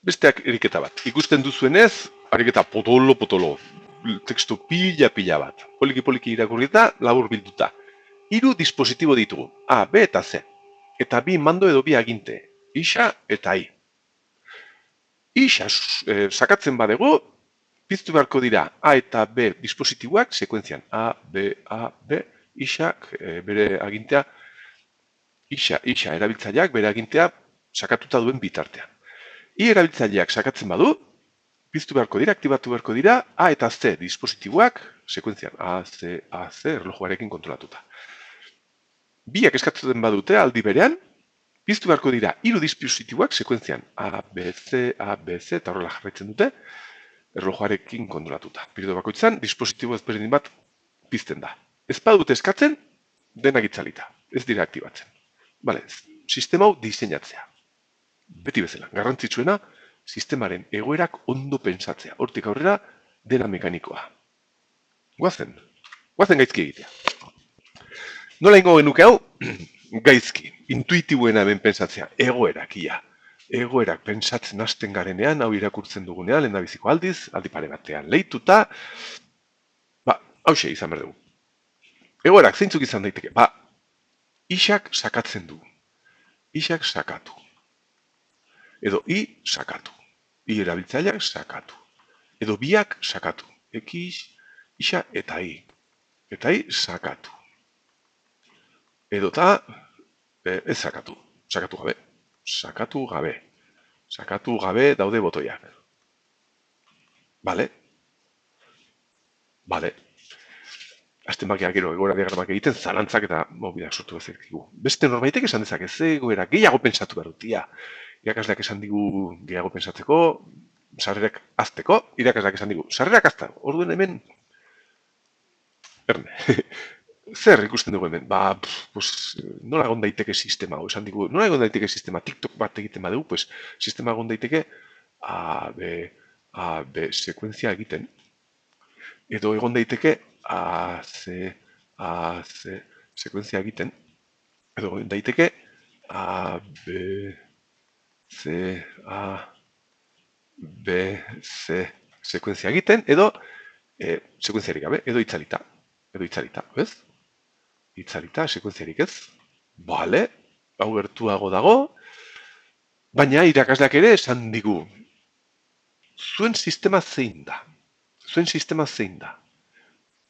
besteak eriketa bat. Ikusten duzuenez, ariketa potolo, tekstu pila bat. Poliki irakurrita, labur bilduta. 3 dispositibo ditugu, A, B eta C. Eta 2 mando edo 2 aginte, isa eta I. Isa sakatzen badego, piztu beharko dira A eta B dispositiboak sekuentzian. A, B, isak bere agintea, isa erabiltzaileak bere agintea sakatuta duen bitartean. I erabiltzaileak sakatzen badu, piztu beharko dira, aktibatu beharko dira, A eta C dispositiboak sekuentzian. A, C, erlojuarekin kontrolatuta. Biak eskatzen badute aldi berean, piztu beharko dira 3 dispositiboak sekuentzian. A, B, C, eta horrela jarraitzen dute, erlojuarekin kontrolatuta. Periodo bakoitzan, dispositibo ezberdin bat pizten da. Ez badute eskatzen, denak itzalita. Ez dira aktibatzen. Bale, sistema hau diseinatzea. Beti bezala, garrantzitsuena, sistemaren egoerak ondo pentsatzea. Hortik aurrera, dena mekanikoa. Guazen gaizki egitea. Nola ingo genuke hau? Gaizki, intuitibuena hemen pentsatzea. Egoerak, ia. Egoerak pentsatzen hasten garenean, hau irakurtzen dugunean, lehendabiziko aldiz, aldi pare batean lehituta, hauxe izan behar dugu. Egoerak zeintzuk izan daiteke? Isak sakatzen du. Isak sakatu. Edo I sakatu. I erabiltzaileak sakatu. Edo biak sakatu. X, isa eta I. Eta I sakatu. Edo ez sakatu. Sakatu gabe. Sakatu gabe daude botoiak. Bale. Azten bakiak gero egoera diagramak egiten, zalantzak eta mobidak sortu bezerkigu. Beste norbaitek esan dezake, ze egoera gehiago pentsatu behar dut, irakasleak esan digu gehiago pentsatzeko, sarrerak azteko, irakasleak esan digu, sarrerak azta, orduen hemen, zer ikusten dugu hemen, nola egon daiteke sistema, esan digu, nola egon daiteke sistema, TikTok bat egiten badugu, sistema egon daiteke A, B, sekuentzia egiten, edo egon daiteke A, C, sekuentzia egiten, edo egon daiteke A, B, C, sekuentzia egiten, edo sekuentziarik gabe, edo itzalita, ez? Itzalita, sekuentziarik ez? Bale, hau gertuago dago, baina irakasleak ere esan digu, zuen sistema zein da?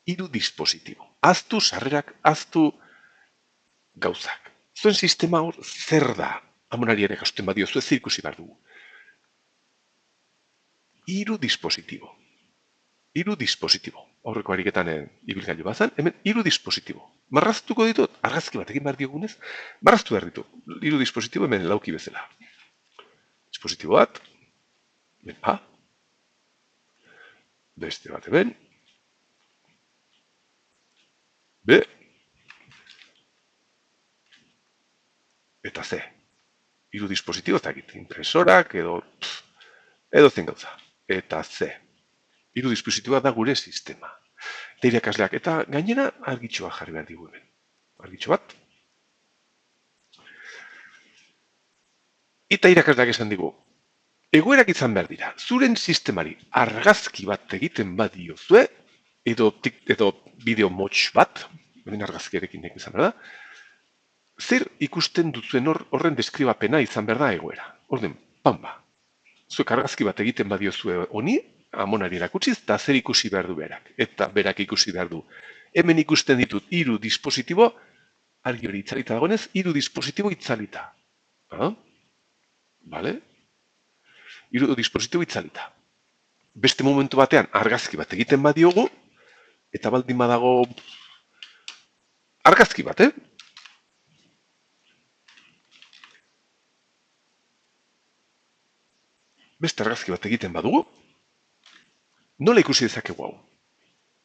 3 dispositibo. Aztu sarrerak, aztu gauzak. Zuen sistema hor zer da? Amonari ere gauzten badio, zuen zirkusi behar dugu. 3 dispositibo. 3 dispositibo. Aurreko ariketan ibilgailu bazan, hemen 3 dispositibo. Marraztuko ditut, argazki bat egin behar diogunez, marraztu behar ditu. 3 dispositibo hemen lauki bezala. Dispositibo bat, hemen A, beste bat hemen, B, eta C. 3 dispositibo, eta egit, impresorak, edo zen gauza. Eta C. 3 dispositiboa da gure sistema. Eta irakasleak, eta gainera argitxoa jarri behar digu hemen. Argitxo bat. Eta irakasleak esan digu, egoerak izan behar dira, zuren sistemari argazki bat egiten badiozue, edo bideo motx bat, hemen argazkiarekin izan behar da, zer ikusten duzuen horren deskribapena izan behar da egoera. Orden, zuek argazki bat egiten badiozue honi, amonari erakutsiz, eta zer ikusi behar du berak. Eta berak ikusi behar du. Hemen ikusten ditut 3 dispositibo, argi hori itzalita dagoenez, 3 dispositibo itzalita. Bale? 3 dispositibo itzalita. Beste momentu batean argazki bat egiten badiogu, eta baldin badago argazki bat, Beste argazki bat egiten badugu, nola ikusi dezakegu hau?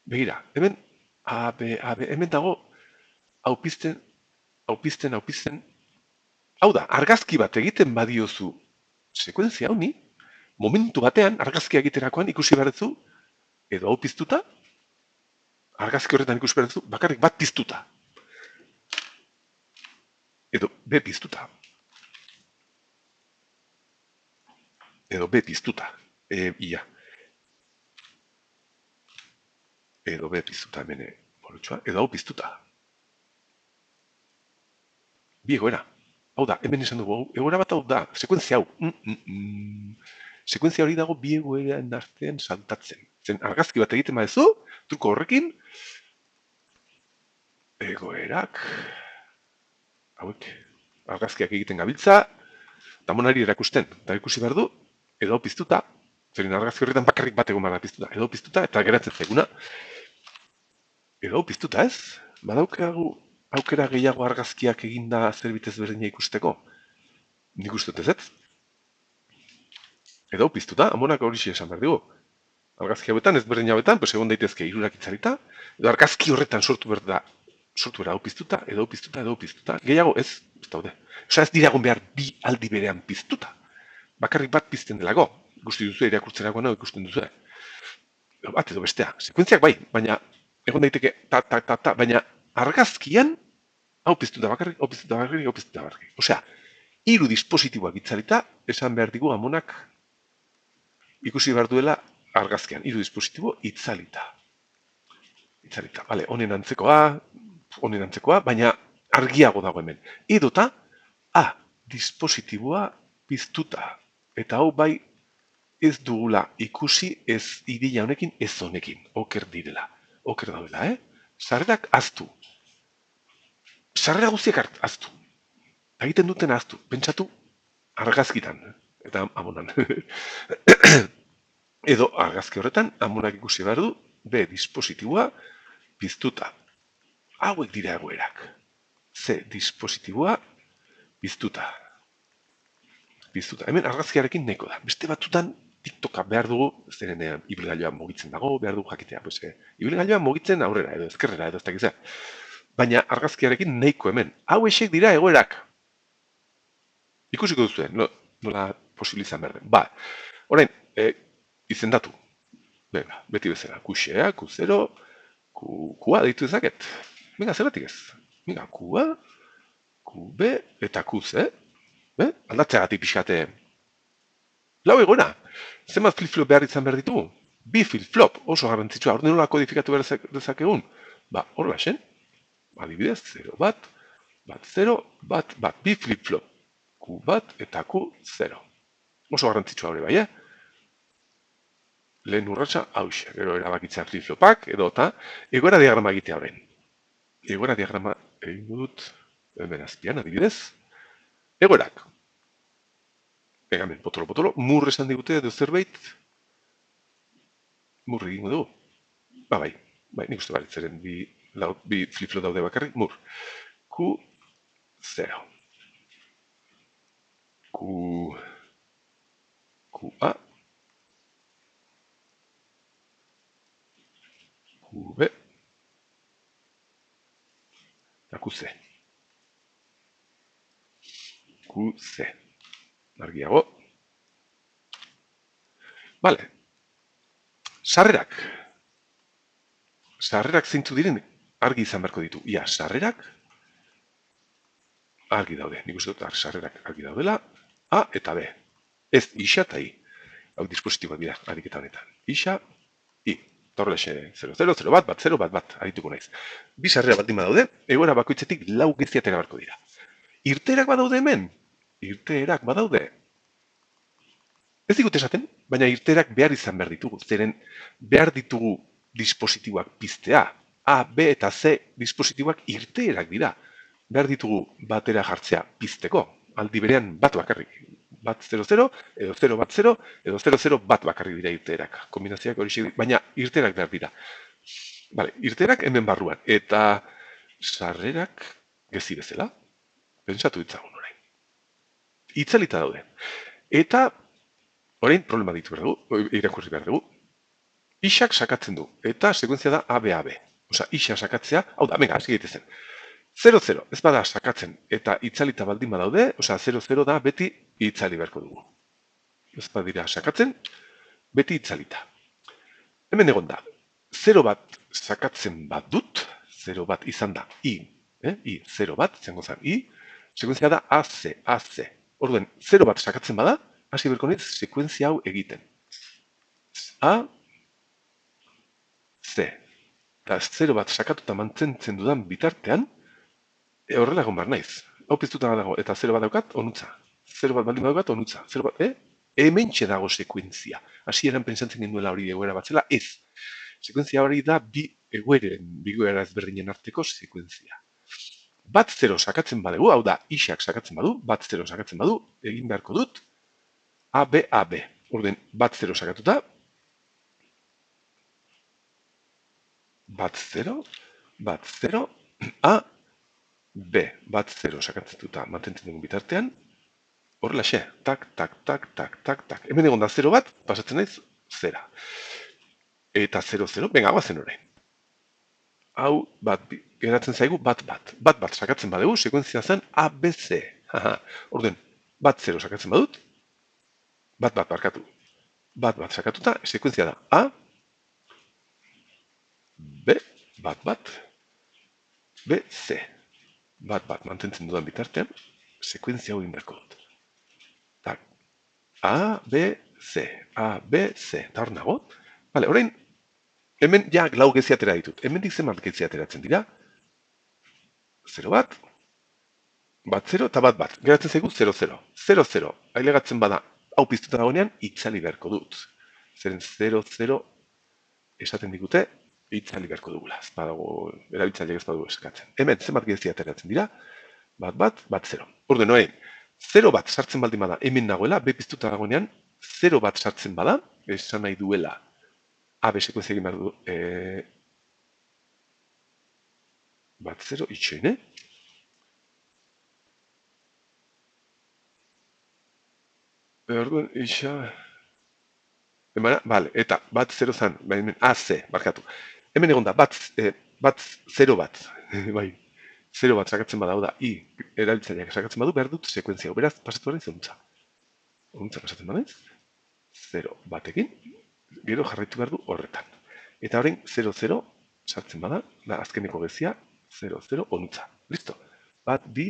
Begira, hemen A, B, hemen dago hau pizten. Hau da, argazki bat egiten badiozu sekuentzia honi, momentu batean argazkia egiterakoan ikusi behar duzu, edo hau piztuta, argazki horretan ikusi behar duzu, bakarrik bat piztuta. Edo B piztuta. edo B piztuta, ia, edo B piztuta hemen borotxoa, edo hau piztuta. Bi egoera. Hau da, hemen esan dugu, egoera bat hau da, sekuentzia hau. Sekuentzia hori dago bi egoeraren artean saltatzen. Zen argazki bat egiten badezu, truko horrekin, egoerak, hauek, argazkiak egiten gabiltza, damonari erakusten, eta ikusi behar du, edo piztuta, zerin argazki horretan bakarrik bat egon behar da piztuta, edo piztuta, eta geratzen zaiguna, edo piztuta ez, badaukagu aukera gehiago argazkiak eginda zerbitez berdina ikusteko, nik uste dut ez ez, edo piztuta, amonak hori esan behar digu, argazki hauetan, ez berdin hauetan, pues egon daitezke hirurak itzalita, edo argazki horretan sortu behar hau piztuta, edo piztuta, edo piztuta, gehiago ez daude. Osa ez dira egon behar bi aldi berean piztuta. Bakarrik bat pizten delago, ikusti duzu irakurtzerakoan hau ikusten duzu. Bat edo bestea, sekuentziak bai, baina egon daiteke ta, baina argazkian hau piztuta bakarrik, hau piztuta bakarrik, hau piztuta bakarrik. Osea, hiru dispositiboak itzalita, esan behar digu amonak ikusi behar duela argazkian, hiru dispositibo itzalita. Itzalita, bale, honen antzekoa, baina argiago dago hemen. Edota, dispositiboa piztuta. Eta hau bai ez dugula ikusi ez ideia honekin, ez honekin. Oker direla. Oker daudela, Sarrerak aztu. Sarrera guztiak aztu. Egiten duten aztu. Pentsatu argazkitan. Eta amonan. Edo argazki horretan, amonak ikusi behar du, B dispositiboa piztuta. Hauek dira egoerak. C dispositiboa piztuta. Piztuta. Hemen argazkiarekin nahiko da. Beste batzutan TikToka behar dugu, zeren ibilgailua mugitzen dago, behar dugu jakitea. Ibilgailua mugitzen aurrera edo ezkerrera edo ez dakizea. Baina argazkiarekin nahiko hemen. Hau esek dira egoerak. Ikusiko duzuen, nola posibilizan behar den. Ba, orain, izendatu. Venga, beti bezala. Q-xea, Q0, Q-a deitu ezaket. Venga, zeratik ez. Venga, Q-a, Q-b eta Q-z. Aldatzeagatik pixkate. Lau egoera. Zenbat flip-flop behar izan behar ditugu? Bi flip-flop oso garrantzitsua. Hor nola kodifikatu behar dezakegun? Ba, horrela zen. Adibidez, 0 bat, 0, bat, bi flip-flop. Q bat eta Q0. Oso garrantzitsua hori bai, Lehen urratsa hauxe. Gero erabakitzea flip-flopak edo eta egoera diagrama egitea horrein. Egoera diagrama egingo dut hemen azpian, adibidez. Egoerak. Hemen, potolo, mur esan digute edo zerbait. Mur egingo dugu. Bai, nik uste balitzaren bi flip-flop daude bakarrik, mur. Q0. QA. QB. Eta QC. QC. Argiago. Bale. Sarrerak. Sarrerak zeintzu diren argi izan beharko ditu. Ia, sarrerak argi daude. Nik uste dut sarrerak argi daudela. A eta B. Ez isa eta I. Hau dispositiboak dira, ariketa honetan. Isa, I. Torre lexe 0, 0, 0, bat, 0, bat, arituko naiz. Bi sarrera baldin badaude, egoera bakoitzetik lau geziatera beharko dira. Irteerak badaude hemen? Irteerak badaude. Ez digut esaten, baina irteerak behar izan behar ditugu. Zeren behar ditugu dispositiboak piztea. A, B eta C dispositiboak irteerak dira. Behar ditugu batera jartzea pizteko. Aldi berean bat bakarrik. Bat 0-0, edo 0-bat-0, edo 0-0 bat bakarrik dira irteerak. Kombinazioak hori baina irteerak behar dira. Bale, irteerak hemen barruan. Eta sarrerak gezi bezala. Pentsatu ditzagun orain. Itzalita daude. Eta orain problema ditu behar dugu, irakurri behar dugu. Isak sakatzen du. Eta sekuentzia da AB-AB. Osa, isa sakatzea, hau da, venga, hasi gaitezen. 0-0, ez bada sakatzen eta itzalita baldin badaude, osa 0-0 da beti itzali beharko dugu. Ez badira sakatzen, beti itzalita. Hemen egon da, 0 bat sakatzen badut, 0 bat izan da I, 0 bat, izango zen I, sekuentzia da AC. Orduen, 0 bat sakatzen bada, hasi berko naiz sekuentzia hau egiten. A, C. Eta 0 bat sakatuta mantentzen dudan bitartean, horrela egon behar naiz. Hau piztuta dago, eta 0 bat daukat, onutza. 0 bat baldin daukat, onutza. 0 bat, hementxe dago sekuentzia. Hasieran pentsatzen genuela hori egoera batzela, ez. Sekuentzia hori da bi egoera ezberdinen arteko sekuentzia. Bat 0 sakatzen badegu, hau da, isak sakatzen badu, bat 0 sakatzen badu, egin beharko dut, A, B, A, B. Orden, bat 0 sakatuta, bat 0, A, B, bat 0 sakatzen duta mantentzen dugun bitartean, horrela xe, tak, tak, tak, tak, tak, tak. Hemen egon da 0 bat, pasatzen naiz, 0. Eta 0, 0, benga, guazen orain. Hau, geratzen zaigu, bat, sakatzen badegu, sekuentzia zen A, B, C. Orden, bat 0 sakatzen badut, bat, barkatu. Bat sakatuta, sekuentzia da A, B, bat, B, C. Bat, mantentzen dudan bitartean, sekuentzia hau inberko dut. Tak, A, B, C, A, B, C. Eta hor nago. Bale, orain, hemen ja lau gezi atera ditut. Hemen dik zenbat gezi ateratzen dira. 0 bat, 0 eta bat. Geratzen zaigu 0, 0. 0, 0. Ailegatzen bada, hau piztuta dagoenean, itzali beharko dut. Zeren 0, 0 esaten digute, itzali beharko dugula. Ez badago, erabiltzaileak ez badugu eskatzen. Hemen, zenbat gezi ateratzen dira. Bat, 0. Orden, orain, 0 bat sartzen baldin bada, hemen nagoela, B piztuta dagoenean, 0 bat sartzen bada, esan nahi duela, A, B sekuentzia egin behar du, bat 0, itxoin, Orduan, Bale, eta bat 0 zan, hemen A, C, barkatu. Hemen egon da, bat 0 bat, bai, 0 bat sakatzen bada, hau da, I, erabiltzaileak sakatzen badu, behar dut sekuentzia, beraz, pasatu horrein zontza. Ontza pasatzen banaiz, 0 batekin, gero jarraitu behar du horretan. Eta horrein 0-0 sartzen bada, da azkeneko gezia, 0-0 onutza. Listo. Bat, bi,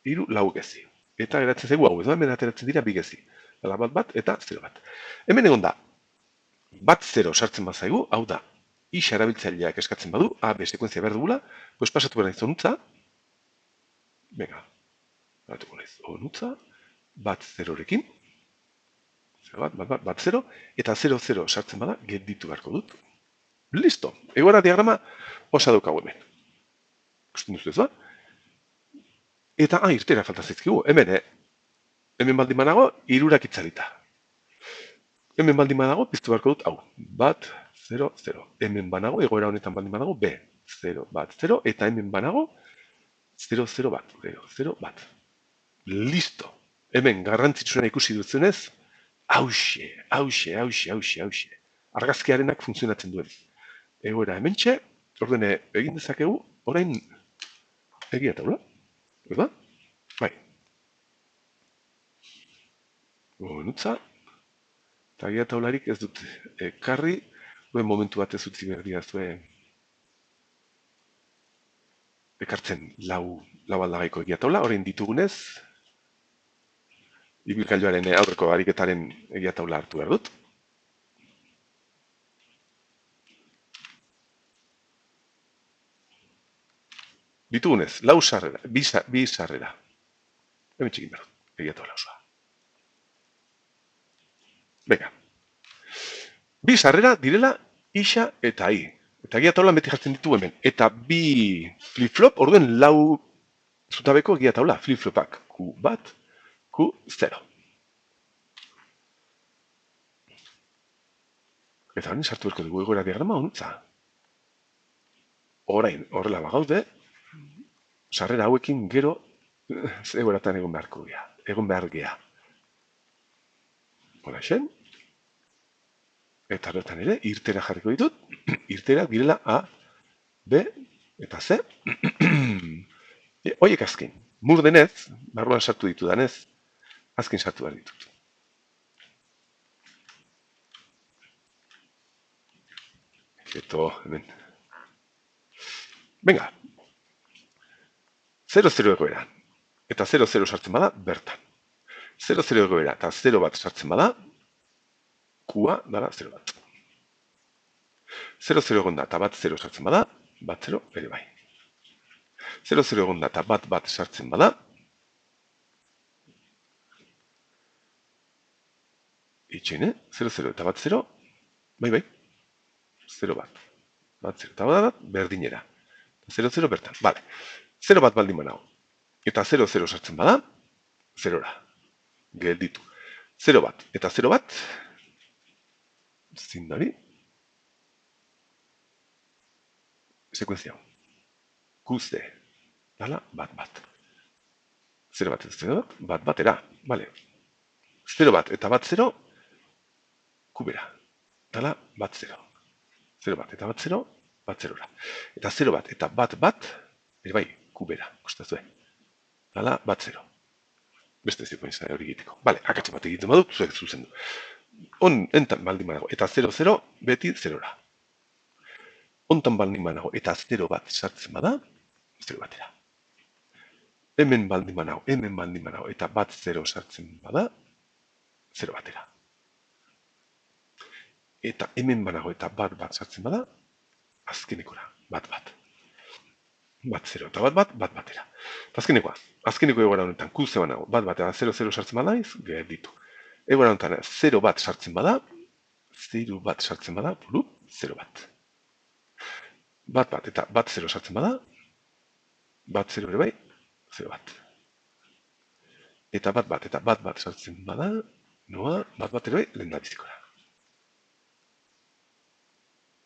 hiru, lau gezi. Eta geratzen zaigu hau, ez da, hemen ateratzen dira bi gezi. Dala bat eta 0 bat. Hemen egon da, bat 0 sartzen bat zaigu, hau da, isa erabiltzaileak eskatzen badu, A, B sekuentzia behar dugula, pues pasatu behar naiz onutza, venga, baratuko naiz onutza, bat 0rekin, bat 0, eta 0-0 sartzen bada, gelditu beharko dut. Listo! Egoera diagrama osa daukagu hemen. Ikusten duzu ez ba? Eta, irtera falta zaizkigu. Hemen baldin banago, hirurak itzalita. Hemen baldin banago, piztu beharko dut, hau. Bat, 0, 0. Hemen banago, egoera honetan baldin banago, B. 0, bat, 0. Eta hemen banago, 0, 0, bat. 0, 0, bat. Listo! Hemen garrantzitsuena ikusi dutzunez, hauxe. Argazkiarenak funtzionatzen duen. Egoera hementxe, ordene egin dezakegu, orain egia taula. Ez da? Bai. Nutza. Eta egia taularik ez dut ekarri, duen momentu bat ez utzi berdia zuen ekartzen lau aldagaiko egia taula, orain ditugunez, ibilgailuaren aurreko ariketaren egia taula hartu behar dut. Ditugunez, lau sarrera, bi sarrera. Hemen txekin behar dut, egia taula osoa. Venga. Bi sarrera direla isa eta I. Eta egia taula beti jartzen ditu hemen. Eta bi flip-flop, orduen lau zutabeko egia taula, flip-flopak. Q1, Q0. Eta horrein sartu berko dugu egoera diagrama honutza. Orain, horrela bagaude, sarrera hauekin gero egoeratan egon behar gea. Hora esen. Eta horretan ere, irtera jarriko ditut. Irtera direla A, B eta C. Oiek azken. Mur denez, barruan sartu ditu danez, azken sartu behar ditut. Eto, hemen. Venga. 0-0 egoeran. Eta 0-0 sartzen bada, bertan. 0-0 egoera eta 0 bat sartzen bada, Q-a dara 0 bat. 0-0 egonda eta bat 0 sartzen bada, bat 0 ere bai. 0-0 egonda eta bat sartzen bada, itxoin, 0-0 eta bat 0, bai, 0 bat. Bat 0 eta bat berdinera. 0-0 bertan, bale. 0 bat baldin banago. Eta 0-0 sartzen bada, 0-ra. Gelditu. 0 bat eta 0 bat, zindari, sekuenzia. Qz, dala, bat. 0 bat eta 0 bat, batera, bale. 0 bat eta bat 0, kubera, dala, bat 0. 0 bat eta bat 0, bat 0-ra. Eta 0 bat eta bat, ere bai, kubera, kostazue. Dala, bat 0. Beste sekuenzia hori egiteko. Bale, akatxe bat egiten badut, zuek zuzendu. Entan baldin banago, eta 0-0, beti 0-ra. Ontan baldin banago, eta 0 bat sartzen bada, 0 batera. Hemen baldin banago, eta bat 0 sartzen bada, 0 batera. Eta hemen banago, eta bat sartzen bada, azkenekora, bat. Bat 0 eta bat batera. Azkenekoa, azkeneko egoera honetan, Q ze banago, bat eta 0-0 sartzen bada, gelditu. Egoera honetan, 0 bat sartzen bada, 0 bat. Bat eta bat 0 sartzen bada, bat 0 ere bai, 0 bat. Eta bat eta bat sartzen bada, noa, bat ere bai, lehen datizikora.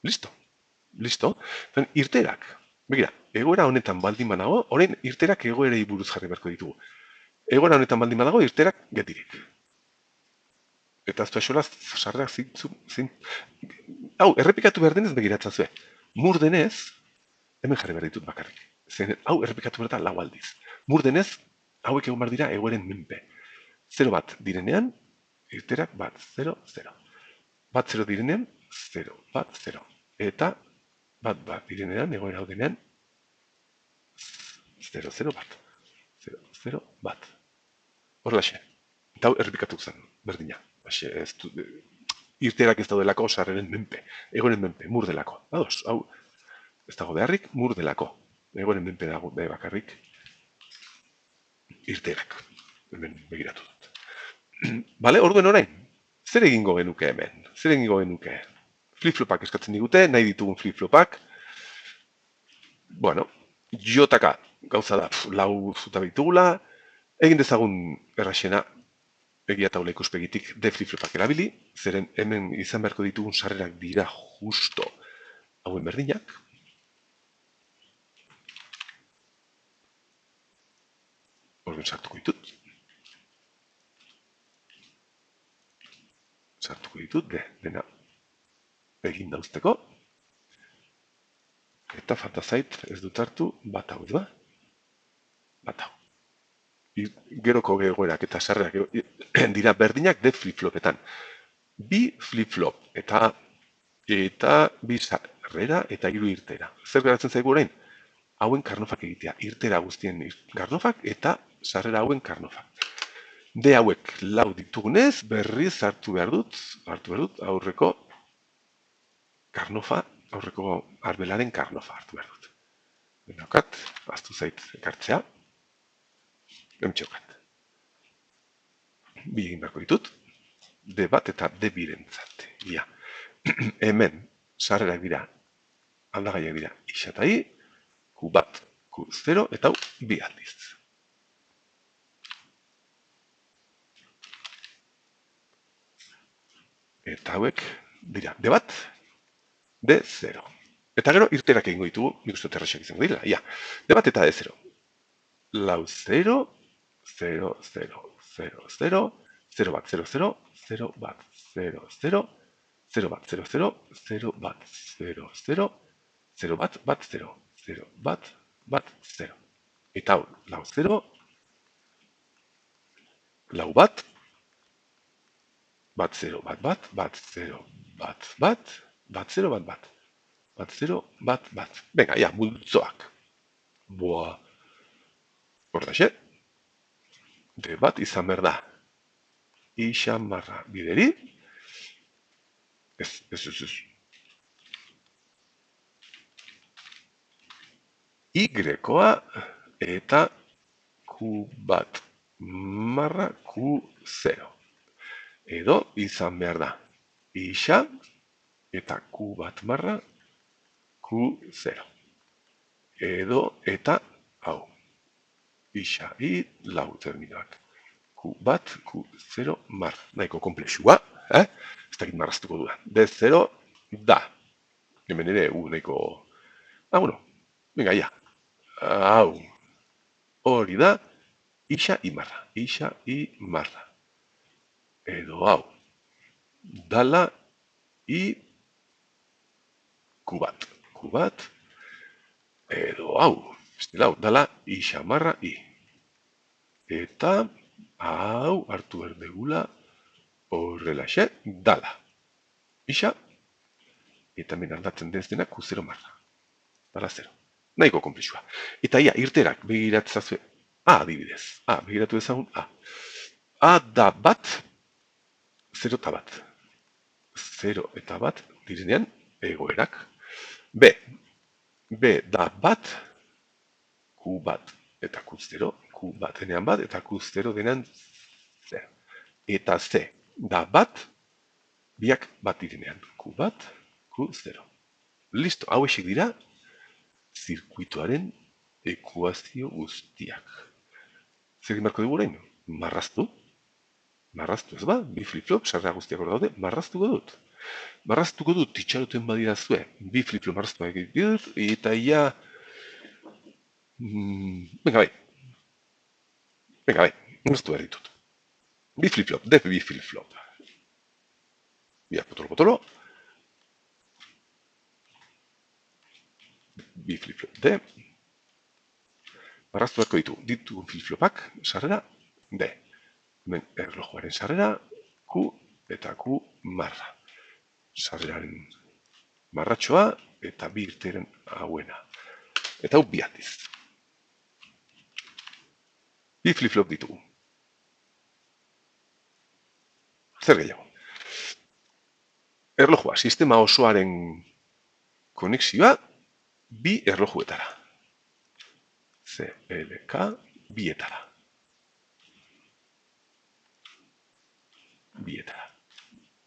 Listo. Irterak. Begira, egoera honetan baldin banago, orain irterak egoerei buruz jarri beharko ditugu. Egoera honetan baldin banago, irterak getirik. Eta aztua esola, sarrerak zin. Hau, errepikatu behar denez begiratzazue. Mur denez, hemen jarri behar ditut bakarrik. Zen, hau, errepikatu behar da lau aldiz. Mur denez, hauek egon behar dira egoeren menpe. 0 bat direnean, irterak bat, 0, 0. Bat 0 direnean, 0, bat, 0. Eta bat direnean, egoera hau denean, 0-0 bat. 0-0 bat. Horrelaxe. Eta hau errepikatu zen, berdina. Irterak ez daudelako sarreren menpe. Egoren menpe, mur delako. Ados, hau ez dago beharrik, mur delako. Egoren menpe dago bakarrik irterak. Hemen begiratu dut. Bale, orduen orain. Zer egingo genuke hemen? Flip-flopak eskatzen digute, nahi ditugun flip-flopak. Bueno, jotaka gauza da, lau zuta bitugula. Egin dezagun erraxena, egia taula ikuspegitik, de flip-flopak erabili. Zeren hemen izan beharko ditugun sarrerak dira justo hauen berdinak. Horren sartuko ditut. Dena egin dauzteko. Eta falta zait ez dut hartu bat hau, edo? Bat hau. Geroko egoerak eta sarrerak dira berdinak de flip-flopetan. Bi flip-flop eta bi sarrera eta 3 irtera. Zer geratzen zaigu orain? Hauen karnofak egitea. Irtera guztien karnofak eta sarrera hauen karnofak. De hauek lau ditugunez, berriz hartu behar dut aurreko karnofa, aurreko arbelaren karnofa hartu behar dut. Benaukat, aztu zait ekartzea. Hementxokat. Bi egin beharko ditut. D bat eta D birentzat. Ja. Hemen, sarrerak dira, aldagaiak dira, isatai, Q bat, Q0, eta hau, bi aldiz. Eta hauek dira, D bat, D0. Eta gero, irterak egingo ditugu, nik uste terraxak izango dira, ja. D bat eta D0. Lau 0, 0, 0, 0, 0, 0 bat, 0, 0, 0 bat, 0, 0, 0 bat, 0, 0, 0 bat, 0, 0, 0 bat, bat, 0, 0 bat, bat, 0. Eta hau, lau 0, lau bat, bat 0, bat, bat, bat 0, bat, bat, bat 0, bat, bat, bat 0, bat, bat. Venga, ja, multzoak. Boa. Hordaxe, D bat izan behar da. ixa marra bideri, ez. Y-koa eta Q bat marra Q0. Edo izan behar da. Ixa eta Q bat marra Q0. Edo eta hau. Ixa I lau terminoak. Q bat Q0 marra. Nahiko komplexua, ez dakit marraztuko dudan. D0 da. Hemen ere nahiko... bueno. Venga, ja. Hau. Hori da. Ixa I marra. Ixa I marra. Edo hau. Dala I Q bat. Edo hau. Bestela hau. Dala ixa marra I. Eta hau hartu berdegula horrelaxe dala. Ixa. Eta hemen aldatzen dena Q0 marra. Dala 0. Nahiko konplexua. Eta ia, irterak begiratzazue. Adibidez. Begiratu ezagun A. A da bat. 0 eta bat. 0 eta bat direnean egoerak. B. B da bat. Q bat eta Q0. Q bat denean bat eta Q0 denean 0. Eta C da bat. Biak bat direnean. Q bat, Q0. Listo, hauexek dira zirkuituaren ekuazio guztiak. Zer egin beharko dugu orain? Marraztu. Marraztu ez ba? Bi flip-flop, sarrera guztiak hor daude, marraztuko dut. Marraztuko dut, itxaroten badirazue. Bi flip-flop marraztu egin dut, eta ia... Venga, bai. Marraztu behar ditut. Bi flip-flop, bi flip-flop. Bia, potolo. Bi flip-flop, D. Marraztu beharko ditu flip-flopak, sarrera, D. Hemen erlojuaren sarrera, Q eta Q marra. Sarreraren marratxoa eta bi irteren hauena. Eta hau bi aldiz. Bi flip-flop ditugu. Zer gehiago? Erlojua, sistema osoaren konexioa bi erlojuetara. CLK bietara.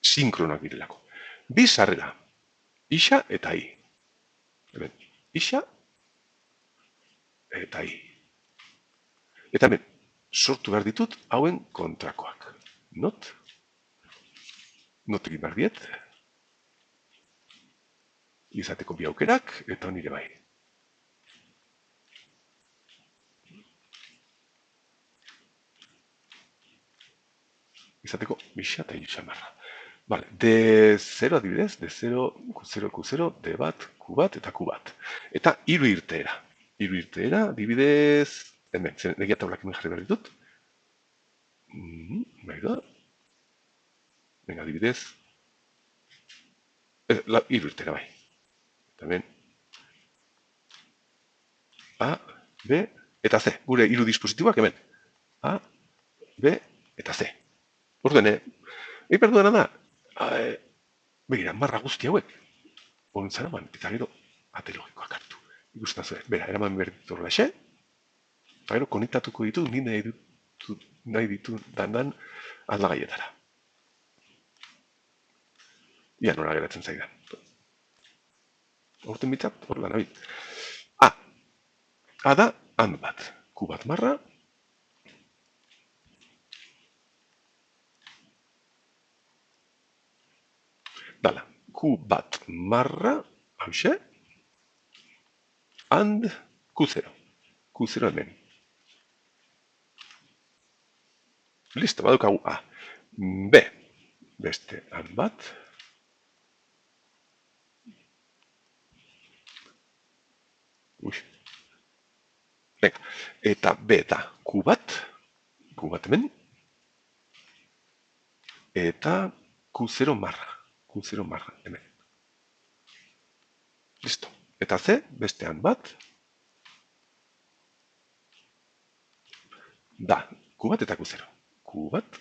Sinkronak direlako. Bi sarrera. Ixa eta I. Hemen, ixa eta I. Eta hemen, sortu behar ditut hauen kontrakoak. Not egin behar diet. Izateko bi aukerak, eta nire bai. Izateko bixa eta ixa marra. Vale, D0 adibidez, D0, Q0, Q0, D bat, Q bat eta Q bat. Eta hiru irteera. Hiru irteera, adibidez, hemen, negia taulak hemen jarri behar ditut. Bai da. Venga, adibidez. Hiru irteera, bai. Eta hemen. A, B, eta C. Gure hiru dispositiboak hemen. A, B, eta C. Orduen, egin behar duena da, begira, marra guzti hauek, ontzara ban, eta gero, ate logikoak hartu. Ikusten zuen, bera, eraman behar ditu horrela xe, eta gero, konektatuko ditu, nahi ditu dandan aldagaietara. Ia nora geratzen zaidan. Horten bitzat, hor lan abit. A da, han bat, Q bat marra, dala, Q bat marra, hause, and Q0. Q0 hemen. Listo, badukagu A. B. Beste and bat. Venga, eta B da Q bat hemen, eta Q0 marra hemen. Listo. Eta C, bestean bat, da Q bat eta Q0. Q bat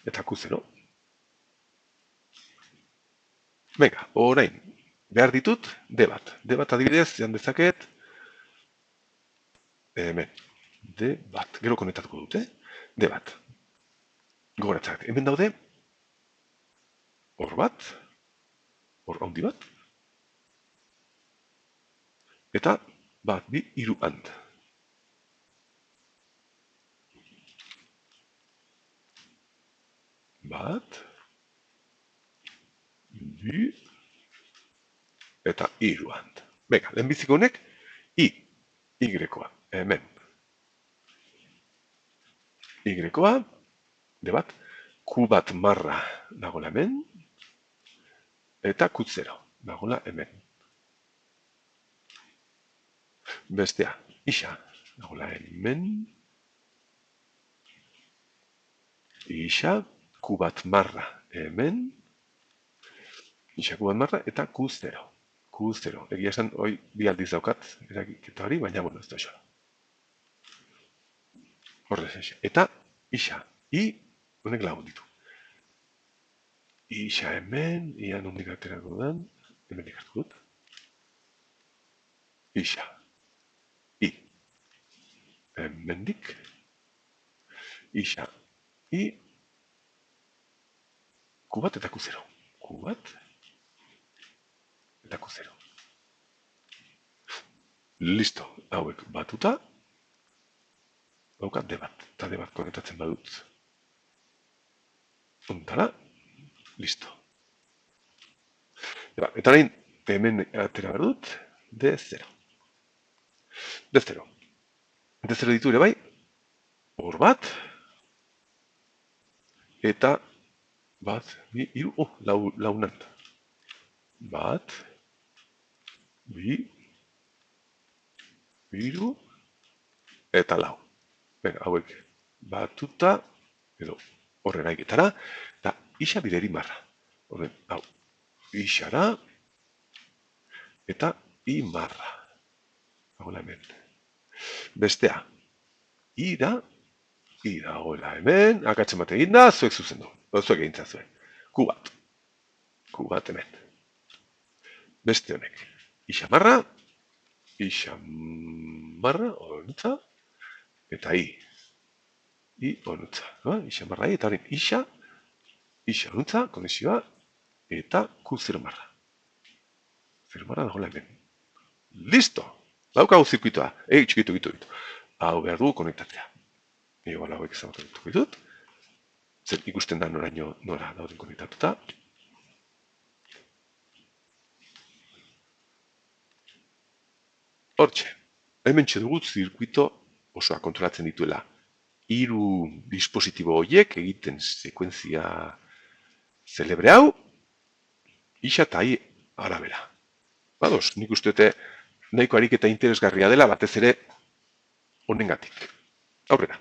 eta Q0. Venga, orain, behar ditut D bat. D bat adibidez, jan dezaket, hemen, D bat. Gero konektatuko dute, D bat. Gogoratzak, hemen daude, hor bat, hor handi bat, eta bat, bi, hiru and. Bat, bi, eta hiru and. Venga, lehenbiziko honek, Y-koa, hemen. Y-koa, D bat, Q bat marra nagola hemen, eta Q0 nagola hemen. Bestea, isa nagola hemen, isa, Q bat marra hemen, isa Q bat marra, eta Q0. Q0, egia esan, hoi bi aldiz daukat, erakiketa hori, baina, bueno, ez da xo. Horrez eze. Eta, isa, I, honek lagun ditu. Isa hemen, ia nondik aterako den, hemen ikartu dut. Isa, I, hemendik, isa, I, Q bat eta Q0. Q bat, eta Q0. Listo, hauek batuta, daukat D bat, eta D bat konektatzen badut. Ontara, listo. Eta nahin, hemen atera behar dut, D0. D0. D0 ditu ere bai, hor bat, eta bat, bi, hiru, launant. Bat, bi, hiru, eta lau. Venga, hauek batuta, edo horren aiketara, eta isa bideri marra. Horren, hau, isara, eta I marra. Hagoela hemen. Bestea, ira, hagoela hemen, akatzen bat egin da, zuek zuzendu. Zuek egin zazuen. Q bat hemen. Beste honek, isa marra, onutza, eta I onutza. Isa marra I, eta horren isa onutza, konexioa, eta Q0 marra. 0 marra dagoela hemen. Listo! Daukagu zirkuitoa. Txikitu gitu. Hau behar dugu konektatzea. Igual hauek ezabatuko ditut. Zer ikusten da noraino nora dauden konektatuta. Hortxe, hemen dugu zirkuito osoa kontrolatzen dituela. 3 dispositibo horiek egiten sekuentzia zelebre hau, isa eta I arabera. Badoz, nik uste dute nahiko ariketa interesgarria dela batez ere honengatik. Aurrera.